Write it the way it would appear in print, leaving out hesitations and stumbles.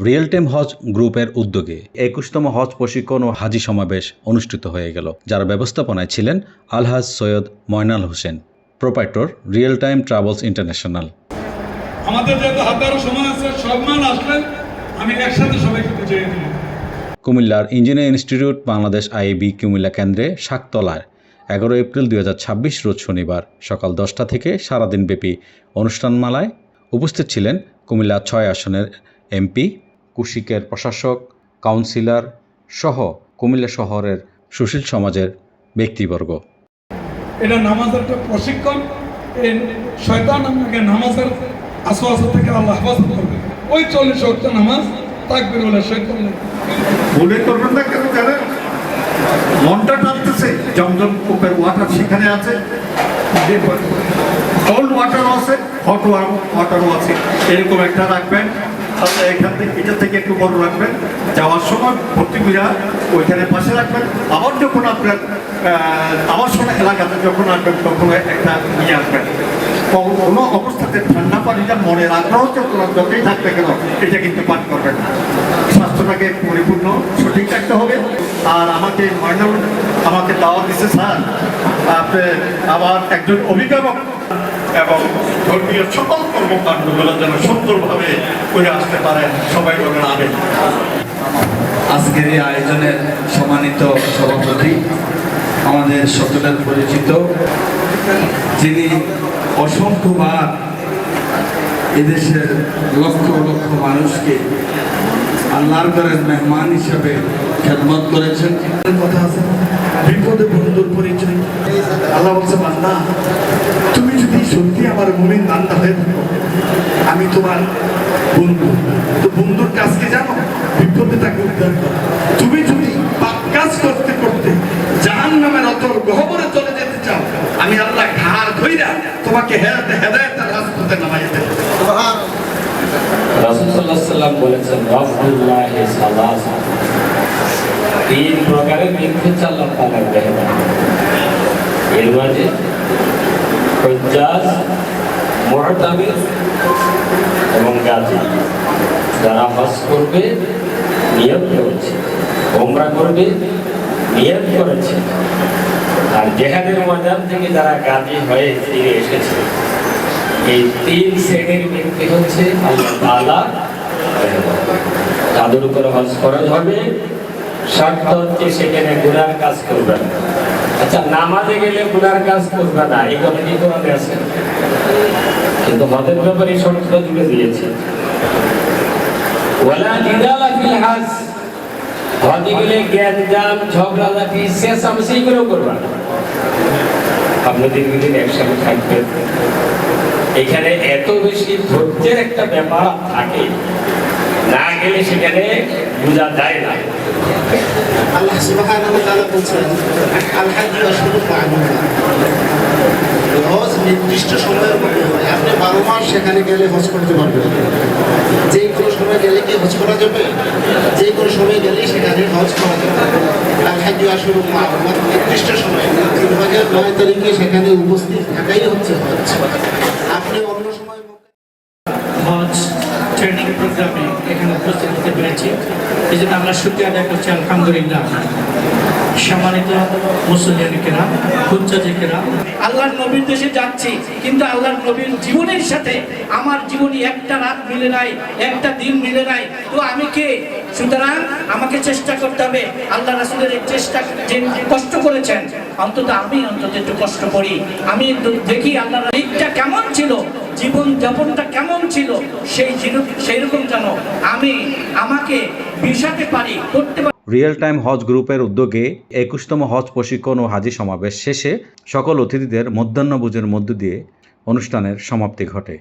Real time হজ গ্রুপের উদ্যোগে ২১তম হজ প্রশিক্ষণ ও হাজি সমাবেশ অনুষ্ঠিত হয়ে গেল, যার ব্যবস্থাপনায় ছিলেন Alhaj Syed Moynal Hossain, proprietor real time travels international. আমাদের যেহেতু হাজারো সময় আছে, সম্মান আসলে আমি একসাথে সবাইকে বুঝিয়ে দিই। কুমিল্লার engineering institute Bangladesh IAB Comilla কেন্দ্রে শাকতলায় ১১ এপ্রিল ২০২৬ রোজ শনিবার সকাল ১০টা থেকে সারাদিনব্যাপী অনুষ্ঠানমালায় উপস্থিত ছিলেন কুমিল্লা ৬ আসনের এমপি, কুশিকের প্রশাসক, কাউন্সিলর সহ কুমিল্লা শহরের সুশীল সমাজের ব্যক্তিবর্গ। এটা নামাজের একটা প্রশিক্ষণ। এই শয়তান আপনাকে নামাজের আসওয়াসা থেকে আল্লাহ হেফাজত করবে। ওই ৪০ ওয়াক্ত নামাজ তাকবীর বলে শয়তান মনে করবেন না কেন জানেন? মনটা টানতেছে, জমজম কূপের ওয়াটার সেখানে আছে, কোল্ড ওয়াটারও আছে, হট ওয়াটারও আছে। এরকম একটা রাখবেন, তাহলে এখান থেকে এটা থেকে একটু বড় রাখবেন। যাওয়ার সময় ভর্তি করে ওইখানে পাশে রাখবেন। আবার যখন আপনার আবাসন এলাকাতে যখন আসবেন তখন একটা নিয়ে আসবেন। কোনো অবস্থাতে ঠান্ডা পানিটা মনে আগ্রহ যতই থাকবে কেন এটা কিন্তু পান করবেন না। স্বাস্থ্যটাকে পরিপূর্ণ সঠিক রাখতে হবে। আর আমাকে ময়নাল আমাকে দাওয়াত দিচ্ছে, স্যার আপনি আমার একজন অভিভাবক এবং ধর্মীয় সকল কর্মকাণ্ডগুলো যেন সুন্দরভাবে করে আসতে পারেন, সবাই বলেন আমিন। আজকের এই আয়োজনের সম্মানিত সভাপতি, আমাদের সকলের পরিচিত, যিনি অসংখ্যবার এদেশের লক্ষ লক্ষ মানুষকে আল্লাহর ঘরের মেহমান হিসেবে খেদমত করেছেন। কথা আছে, বিপদে বন্ধুর পরিচয়। আল্লাহ বলছে, বান্দা তুমি যদি সত্যি আমার মুমিন বান্দা হয়ে থাকো, আমি তোমার বন্ধু। তো বন্ধুর কাজকে জানো, বিপদে তাকে উদ্ধার করো। তুমি যদি পাপ কাজ করতে করতে জাহান্নামের অতল গহ্বরে চলে যেতে চাও, আমি আল্লাহ ঘাড় ধইরা তোমাকে হেদায়েতের রাস্তাতে নামাই দেব। রাসূল সাল্লাল্লাহু আলাইহি ওয়াসাল্লাম বলেছেন, রাফুল্লাহি সালাসা, তিন প্রকারের ব্যক্তি আল্লাহ তাআলা দেখেন। এর মাঝে হুজ্জাজ, মুতামির এবং গাজী, যারা হজ করবে নিয়ত করেছে, ওমরা করবে নিয়ত করেছে, আর জিহাদের ময়দান থেকে যারা গাজী হয়ে ফিরে এসেছে, এই তিন শ্রেণীর ব্যক্তি হচ্ছে আল্লাহ তাআলা তাদের উপর হজ ফরজ হবে। শর্ত হচ্ছে সেখানে গুনার কাজ করবে না। আচ্ছা, নামাজে গেলে গুনার কাজ করবে না, এই কথা কি কোরআনে আছে? কিন্তু হজের ব্যাপারে শর্ত জুড়ে দিয়েছে, ওয়ালা জিদালা ফিল হজ, হজে গেলে গ্যাঞ্জাম ঝগড়াঝাটি চেঁচামেচি করেও করবে না। আপনি দীর্ঘদিন একসাথে থাকবেন, এখানে এত বেশি ধৈর্যের একটা ব্যাপার থাকে, না গেলে সেখানে বোঝা যায় না। আল্লাহ সুবহানাহু ওয়া তাআলা বলেন, আল হাজ্জু আশহুরুম মা'লুমাত। হজ নির্দিষ্ট সময়ের মধ্যে হয়। আপনি 12 মাস সেখানে গেলে হজ করতে পারবেন। যে কোনো সময় গেলে কি হজ করা যাবে? যে কোনো সময় গেলে সেখানে হজ করা যাবে। আল হাজ্জু আশহুরুম মা'লুমাত, নির্দিষ্ট সময় জিলহজের 9 তারিখে সেখানে উপস্থিত থাকাই হচ্ছে হজ। আপনি অন্য সময় হজ ট্রেনিং প্রোগ্রামে এখানে উপস্থিত হতে পেরেছি, এই জন্য আমরা শুকরিয়া আদায় করছি আলহামদুলিল্লাহ। সম্মানিত মুসলিয়ান কেরাম, হুজ্জাজে কেরাম, আল্লাহর নবীর দেশে যাচ্ছি, কিন্তু আল্লাহর নবীর জীবনের সাথে আমার জীবনী একটা রাত মিলে নাই, একটা দিন মিলে নাই। তো আমি কে? সুতরাং আমাকে চেষ্টা করতে হবে। আল্লাহ রাসূলের এই চেষ্টা, যে কষ্ট করেছেন, অন্তত আমি একটু কষ্ট করি। আমি দেখি আল্লাহর দিকটা কেমন ছিল, জীবন যাপনটা কেমন ছিল, সেই রকম যেন আমাকে মিশাতে পারি, করতে পারি। রিয়েল টাইম হজ গ্রুপের উদ্যোগে ২১তম হজ প্রশিক্ষণ ও হাজি সমাবেশ শেষে সকল অতিথিদের মধ্যাহ্নভোজের মধ্য দিয়ে অনুষ্ঠানের সমাপ্তি ঘটে।